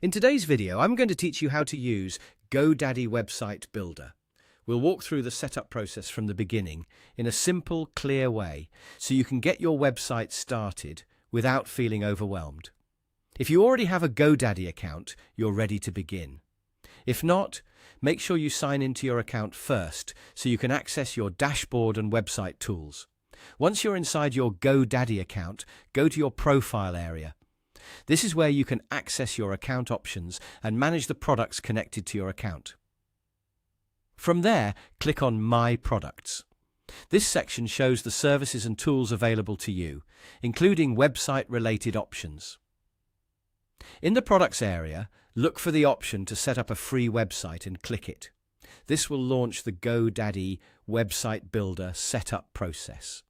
In today's video, I'm going to teach you how to use GoDaddy Website Builder. We'll walk through the setup process from the beginning in a simple, clear way so you can get your website started without feeling overwhelmed. If you already have a GoDaddy account, you're ready to begin. If not, make sure you sign into your account first so you can access your dashboard and website tools. Once you're inside your GoDaddy account, go to your profile area. This is where you can access your account options and manage the products connected to your account. From there, click on My Products. This section shows the services and tools available to you, including website-related options. In the Products area, look for the option to set up a free website and click it. This will launch the GoDaddy Website Builder setup process.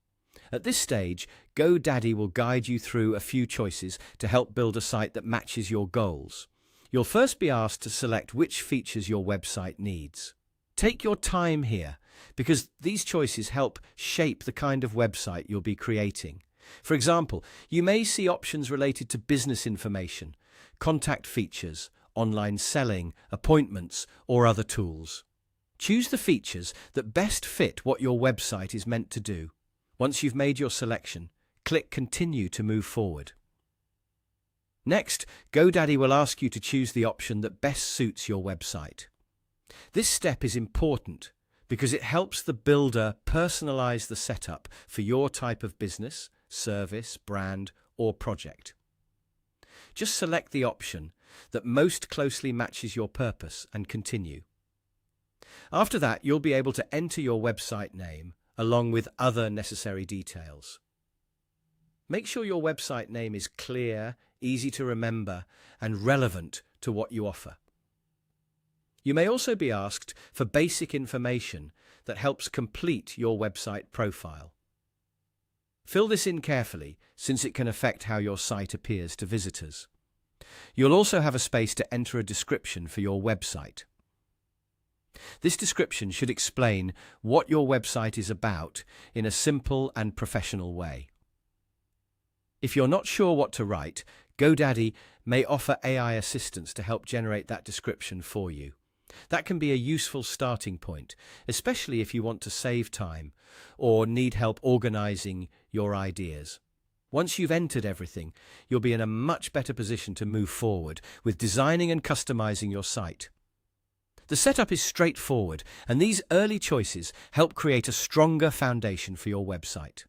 At this stage, GoDaddy will guide you through a few choices to help build a site that matches your goals. You'll first be asked to select which features your website needs. Take your time here, because these choices help shape the kind of website you'll be creating. For example, you may see options related to business information, contact features, online selling, appointments, or other tools. Choose the features that best fit what your website is meant to do. Once you've made your selection, click Continue to move forward. Next, GoDaddy will ask you to choose the option that best suits your website. This step is important because it helps the builder personalize the setup for your type of business, service, brand, or project. Just select the option that most closely matches your purpose and continue. After that, you'll be able to enter your website name along with other necessary details. Make sure your website name is clear, easy to remember, and relevant to what you offer. You may also be asked for basic information that helps complete your website profile. Fill this in carefully, since it can affect how your site appears to visitors. You'll also have a space to enter a description for your website. This description should explain what your website is about in a simple and professional way. If you're not sure what to write, GoDaddy may offer AI assistance to help generate that description for you. That can be a useful starting point, especially if you want to save time or need help organizing your ideas. Once you've entered everything, you'll be in a much better position to move forward with designing and customizing your site. The setup is straightforward, and these early choices help create a stronger foundation for your website.